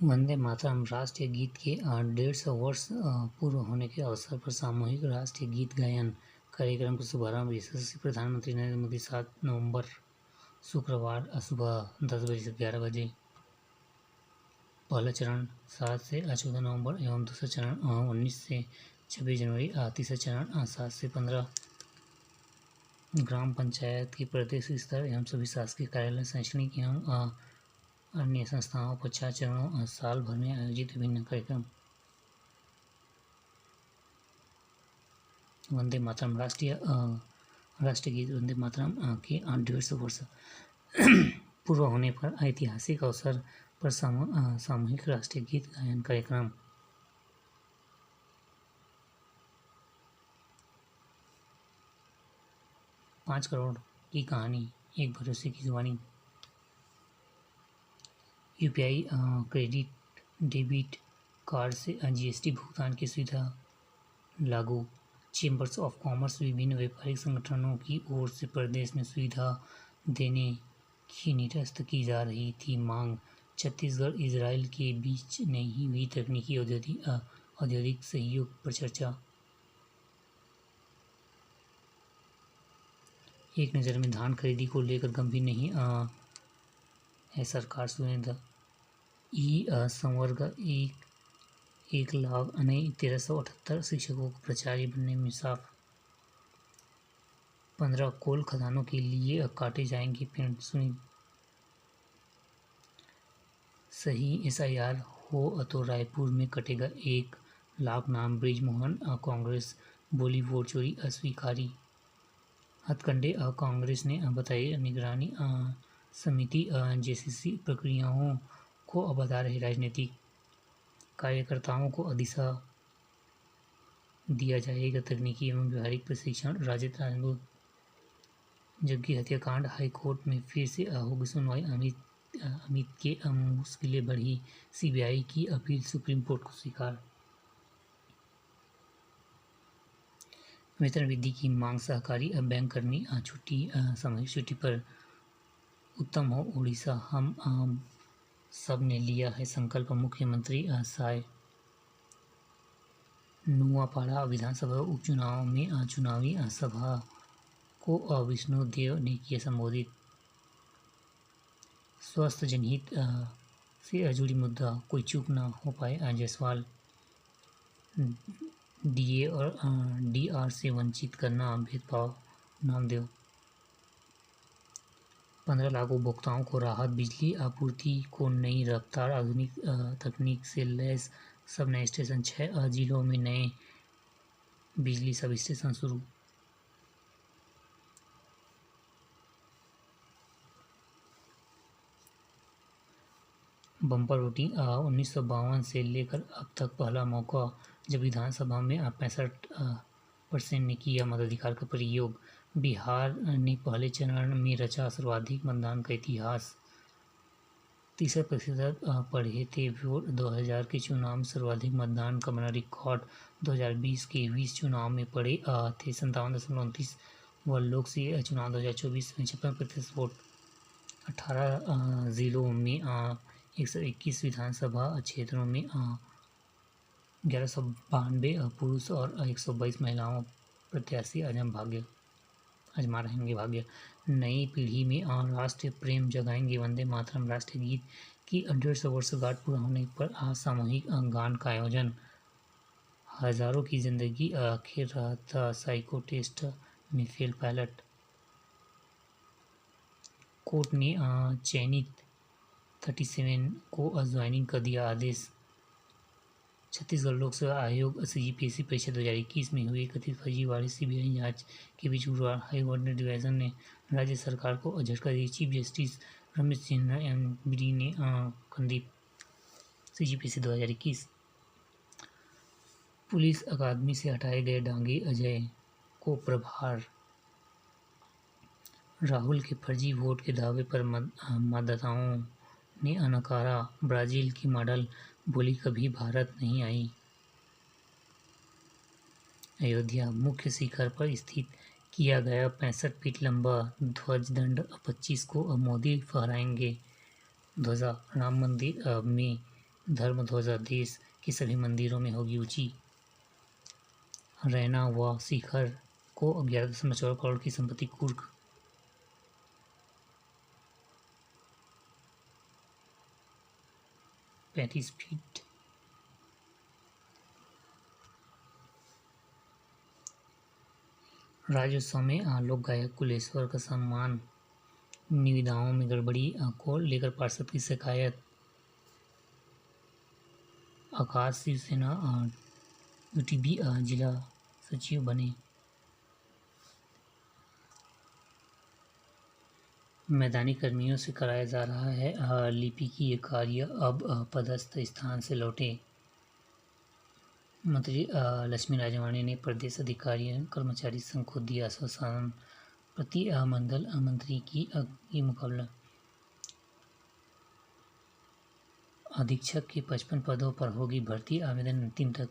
वंदे मातरम राष्ट्रीय गीत के 150 वर्ष पूर्ण होने के अवसर पर सामूहिक राष्ट्रीय गीत गायन कार्यक्रम का शुभारंभ यशस्वी प्रधानमंत्री नरेंद्र मोदी 7 नवंबर शुक्रवार सुबह 10 बजे से 11 बजे। पहला चरण 7 से 14 नवंबर एवं दूसरा चरण 19 से 26 जनवरी। तीसरा चरण 7 से 15 ग्राम पंचायत के प्रदेश स्तर एवं सभी शासकीय कार्यालय, शैक्षणिक एवं अन्य संस्थाओं पर 4 चरणों साल भर में आयोजित विभिन्न कार्यक्रम। वंदे मातरम राष्ट्रीय गीत वंदे मातरम के 150 वर्ष पूर्व होने पर ऐतिहासिक अवसर पर सामूहिक राष्ट्रीय गीत गायन कार्यक्रम। पाँच करोड़ की कहानी, एक भरोसे की जुबानी। यूपीआई क्रेडिट डेबिट कार्ड से जीएसटी भुगतान की सुविधा लागू। चेंबर्स ऑफ कॉमर्स विभिन्न व्यापारिक संगठनों की ओर से प्रदेश में सुविधा देने की निरस्त की जा रही थी मांग। छत्तीसगढ़ इजराइल के बीच नहीं हुई तकनीकी औद्योगिक सहयोग पर चर्चा। एक नज़र में धान खरीदी को लेकर गंभीर नहीं है सरकार। सुरेंद्र संवर्ग 1,13,78 शिक्षकों को प्राचार्य बनने में साफ। 15 कोल खदानों के लिए काटे जाएंगे पेड़। सुनी सही SIR हो तो रायपुर में कटेगा 1 लाख नाम। बृजमोहन कांग्रेस बोली वोट चोरी अस्वीकारी। हथकंडे कांग्रेस ने बताई निगरानी समिति जैसी प्रक्रियाओं को बता रहे राजनीतिक कार्यकर्ताओं को दिशा दिया जाएगा तकनीकी एवं व्यवहारिक प्रशिक्षण। राजद राजपूत जग्गी हत्याकांड हाईकोर्ट में फिर से होगी सुनवाई। अमित के मुश्किलें बढ़ी, CBI की अपील सुप्रीम कोर्ट को स्वीकार। वेतन वृद्धि की मांग, सहकारी बैंक कर्मी सामूहिक छुट्टी पर। उत्तम हो उड़ीसा, हम सब ने लिया है संकल्प, मुख्यमंत्री साय। नुआपाड़ा विधानसभा उपचुनाव में चुनावी सभा को विष्णुदेव ने किया संबोधित। स्वास्थ्य जनहित से जुड़ी मुद्दा कोई चूक न हो पाए जायसवाल। DA और DR से वंचित करना भेदभाव, नामदेव। 15 लाख उपभोक्ताओं को राहत, बिजली आपूर्ति को नई रफ्तार, आधुनिक तकनीक से लैस सब नए स्टेशन। 6 जिलों में नए बिजली सब स्टेशन शुरू। बम्पर वोटिंग 1952 से लेकर अब तक पहला मौका जब विधानसभा में 65% ने किया मताधिकार का प्रयोग। बिहार ने पहले चरण में रचा सर्वाधिक मतदान का इतिहास। 30% पढ़े थे वोट। 2000 के चुनाव में सर्वाधिक मतदान का बना रिकॉर्ड। 2020 के 20 चुनाव में पड़े थे 57.29 व लोकसभा चुनाव 2024 में 56% वोट। 18 जिलों में 121 विधानसभा क्षेत्रों में 1192 पुरुष और 122 महिलाओं प्रत्याशी आजमा रहेंगे भाग्य। नई पीढ़ी में राष्ट्रीय प्रेम जगाएंगे वंदे मातरम राष्ट्रीय गीत की 150 वर्षगांठ पूरा होने पर आज सामूहिक गान का आयोजन। हजारों की जिंदगी आखिर रहा था साइको टेस्ट में फेल पायलट। कोर्ट ने चयनित 37 को ज्वाइनिंग का दिया आदेश। छत्तीसगढ़ लोक सेवा आयोग CGPSC परीक्षा 2021 में हुई कथित फर्जीवाड़े CBI जांच के बीच गुरुवार हाईकोर्ट डिवीजन ने राज्य सरकार को झटका दी। Chief justice Ramesh Sinha MBD ने कंदीप CGPSC 2021। पुलिस अकादमी से हटाए गए डांगी अजय को प्रभार। राहुल के फर्जी वोट के दावे पर मतदाताओं ने नकारा। ब्राजील की मॉडल बोली कभी भारत नहीं आई। अयोध्या मुख्य शिखर पर स्थित किया गया 65 फीट लंबा ध्वज दंड 25 को मोदी फहराएंगे ध्वजा। राम मंदिर में धर्म ध्वजा देश के सभी मंदिरों में होगी ऊंची। रैना व शिखर को 11.4 करोड़ की संपत्ति कुर्क। फीट। राज्योत्सव में लोक गायक कुलेश्वर का सम्मान। निविदाओं में गड़बड़ी को लेकर पार्षद की शिकायत। आकाश शिवसेना यूटीबी जिला सचिव बने। मैदानी कर्मियों से कराया जा रहा है लिपिकीय कार्य, अब पदस्थ स्थान से लौटे। मंत्री लक्ष्मी राजवाणी ने प्रदेश अधिकारी कर्मचारी संघ को दिया आश्वासन, प्रति मंडल मंत्री की मुकाबला। अधीक्षक के 55 पदों पर होगी भर्ती, आवेदन अंतिम तक।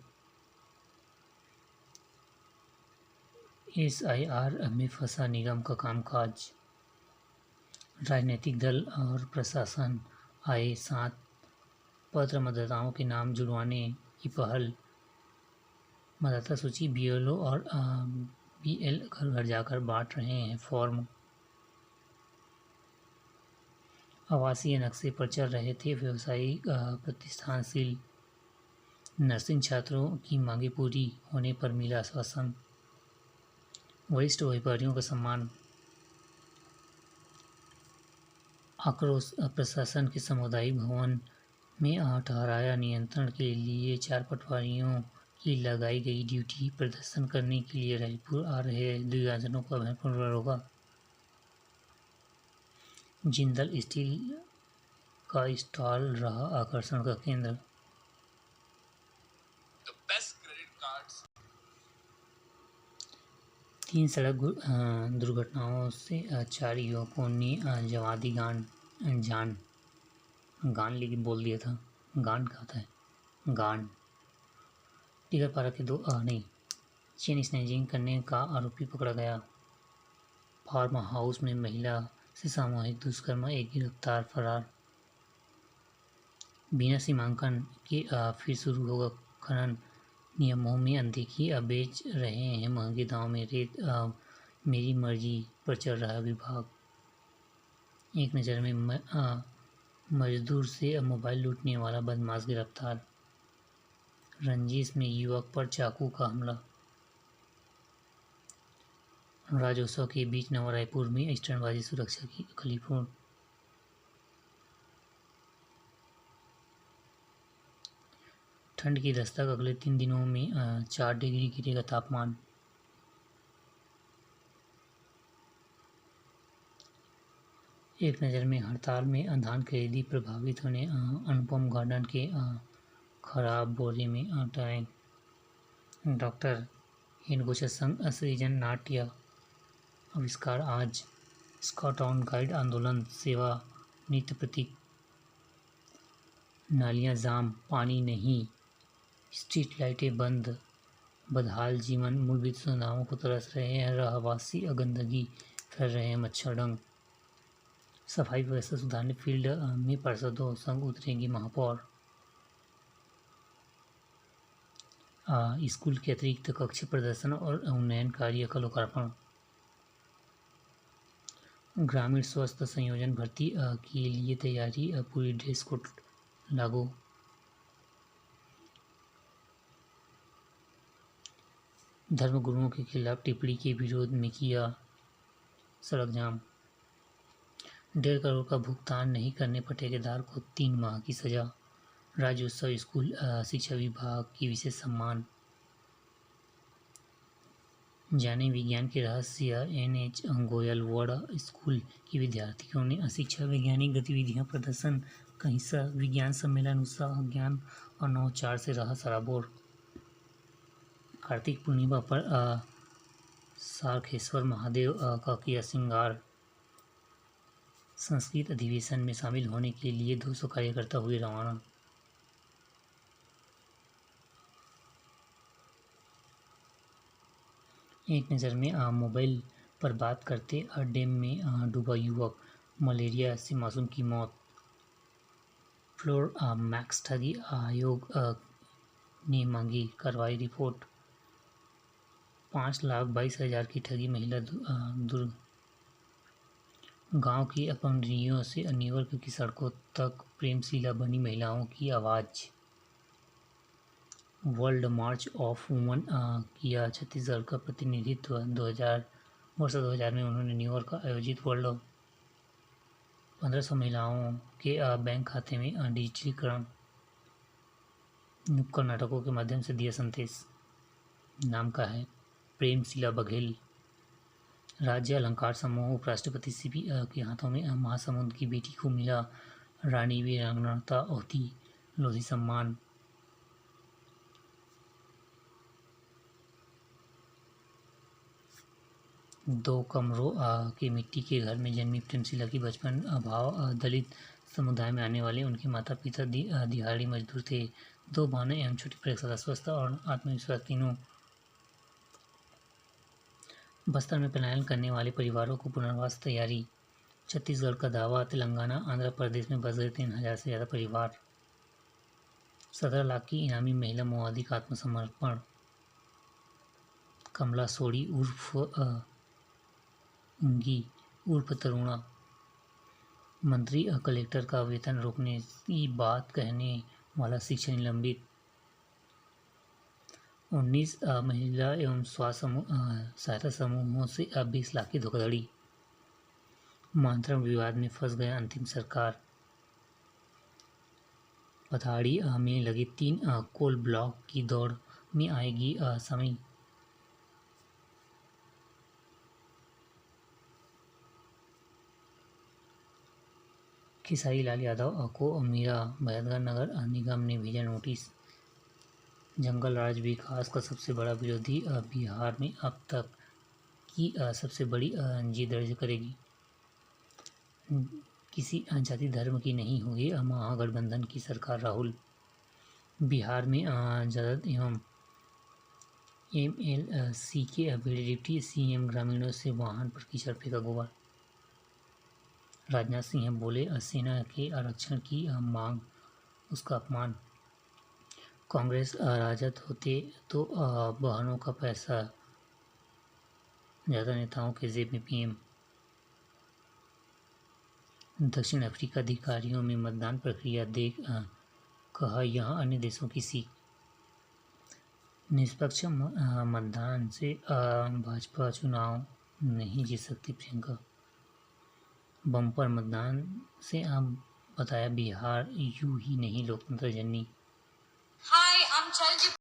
SIR में फंसा निगम का कामकाज। राजनीतिक दल और प्रशासन आए 7 पत्र मतदाताओं के नाम जुड़वाने की पहल। मतदाता सूची BLO और BL घर घर जाकर बांट रहे हैं फॉर्म। आवासीय नक्शे पर चल रहे थे व्यवसायिक प्रतिष्ठान सील। नर्सिंग छात्रों की मांगे पूरी होने पर मिला आश्वासन। वरिष्ठ व्यापारियों का सम्मान। आक्रोश प्रशासन के सामुदायिक भवन में ठहराया नियंत्रण के लिए 4 पटवारियों की लगाई गई ड्यूटी। प्रदर्शन करने के लिए रायपुर आ रहे दिव्यांगजनों का भयपूर्ण रोका। जिंदल स्टील का स्टॉल रहा आकर्षण का केंद्र। 3 सड़क दुर्घटनाओं से 4 युवकों ने गंवा दी जान। गान लेकिन बोल दिया था, गान का था गान। टिकरपारा के 2 चेन स्नैचिंग करने का आरोपी पकड़ा गया। फार्म हाउस में महिला से सामूहिक दुष्कर्म, एक गिरफ्तार फरार। बिना सीमांकन के फिर शुरू होगा खनन। नियमों में अनदेखी, बेच रहे हैं महंगे दाम में रेत। मेरी मर्जी पर चल रहा विभाग। एक नज़र में मजदूर से मोबाइल लूटने वाला बदमाश गिरफ्तार। रंजिश में युवक पर चाकू का हमला। राज्योत्सव के बीच नवा रायपुर में स्टैंडबाजी सुरक्षा की खलीफों। ठंड की दस्तक, अगले 3 दिनों में 4 डिग्री गिरेगा तापमान। एक नज़र में हड़ताल में धान खरीदी प्रभावित होने। अनुपम गार्डन के खराब बोरे में टैंक। डॉक्टर हिनगोचा संघ सृजन नाट्य आविष्कार आज। स्काउट एंड गाइड आंदोलन, सेवा नित्य प्रतीक। नालियां जाम, पानी नहीं, स्ट्रीट लाइटें बंद, बदहाल जीवन, मूलभूत सुविधाओं को तरस रहे हैं रहवासी, गंदगी फैल रहे हैं मच्छरडंग। सफाई व्यवस्था सुधारने फील्ड में पार्षदों संग उतरेंगी महापौर। स्कूल के अतिरिक्त कक्ष प्रदर्शन और उन्नयन कार्य का लोकार्पण। ग्रामीण स्वास्थ्य संयोजन भर्ती के लिए तैयारी, पूरी ड्रेस कोड लागू। धर्मगुरुओं के खिलाफ टिप्पणी के विरोध में किया सड़क जाम। 1.5 करोड़ का भुगतान नहीं करने पर ठेकेदार को 3 माह की सजा। राज्योत्सव स्कूल शिक्षा विभाग की विशेष सम्मान। जाने विज्ञान के रहस्य, NH गोयल वर्ल्ड स्कूल की विद्यार्थियों ने शिक्षा वैज्ञानिक गतिविधियां प्रदर्शन का हिस्सा। विज्ञान सम्मेलन उत्साह, ज्ञान और नवाचार से रहा सराबोर। कार्तिक पूर्णिमा पर सारखेश्वर महादेव का किया श्रृंगार। संस्कृत अधिवेशन में शामिल होने के लिए 200 कार्यकर्ता हुए रवाना। एक नज़र में मोबाइल पर बात करते डैम में डूबा युवक, मलेरिया से मासूम की मौत। फ्लोर मैक्स ठगी आयोग ने मांगी कार्रवाई रिपोर्ट। 5,22,000 की ठगी महिला दुर्ग। गांव की अपंगरियों से न्यूयॉर्क की सड़कों तक प्रेमशिला बनी महिलाओं की आवाज। वर्ल्ड मार्च ऑफ वुमन किया छत्तीसगढ़ का प्रतिनिधित्व। 2000 में उन्होंने न्यूयॉर्क का आयोजित वर्ल्ड 1500 महिलाओं के बैंक खाते में डिजिटलीकरण नुक्कड़ नाटकों के माध्यम से दिया संदेश। नाम का है प्रेमशिला बघेल। राज्य अलंकार समूह। उपराष्ट्रपति सीपी के हाथों में महासमुंद की बेटी को मिला रानी वीरांगना ओती लोधी सम्मान। दो कमरों के मिट्टी के घर में जन्मी प्रेमशिला की बचपन भाव। दलित समुदाय में आने वाले उनके माता पिता दिहाड़ी मजदूर थे। 2 बहनें एवं छोटी प्रयोगशाला स्वस्थ और आत्मविश्वास तीनों। बस्तर में पलायन करने वाले परिवारों को पुनर्वास तैयारी। छत्तीसगढ़ का दावा। तेलंगाना आंध्र प्रदेश में बस गए 3,000 से ज़्यादा परिवार। 17 लाख की इनामी महिला माओवादी का आत्मसमर्पण। कमला सोड़ी उर्फ उंगी उर्फ तरुणा। मंत्री कलेक्टर का वेतन रोकने की बात कहने वाला शिक्षक निलंबित। 19 महिला एवं स्वास्थ्य सहायता समूहों से 20 लाख की धोखाधड़ी। मंत्रण विवाद में फंस गया अंतिम सरकार। पथाड़ी में लगे 3 कोल ब्लॉक की दौड़ में आएगी समय। खेसारी लाल यादव को मीरा भगतगढ़ नगर निगम ने भेजा नोटिस। जंगल राज विकास का सबसे बड़ा विरोधी बिहार में अब तक की सबसे बड़ी जीत दर्ज करेगी। किसी जाति धर्म की नहीं होगी महागठबंधन की सरकार। राहुल। बिहार में जदयू एवं MLC के डिप्टी CM ग्रामीणों से वाहन पर कीचड़ फेंका गोबर। राजनाथ सिंह बोले सेना के आरक्षण की मांग उसका अपमान। कांग्रेस राजद होते तो बहनों का पैसा ज़्यादा नेताओं के जेब में। PM। दक्षिण अफ्रीका अधिकारियों में मतदान प्रक्रिया देख कहा यह अन्य देशों की सीख। निष्पक्ष मतदान से भाजपा चुनाव नहीं जीत सकती प्रियंका। बम्पर मतदान से बताया बिहार यूं ही नहीं लोकतंत्र जननी।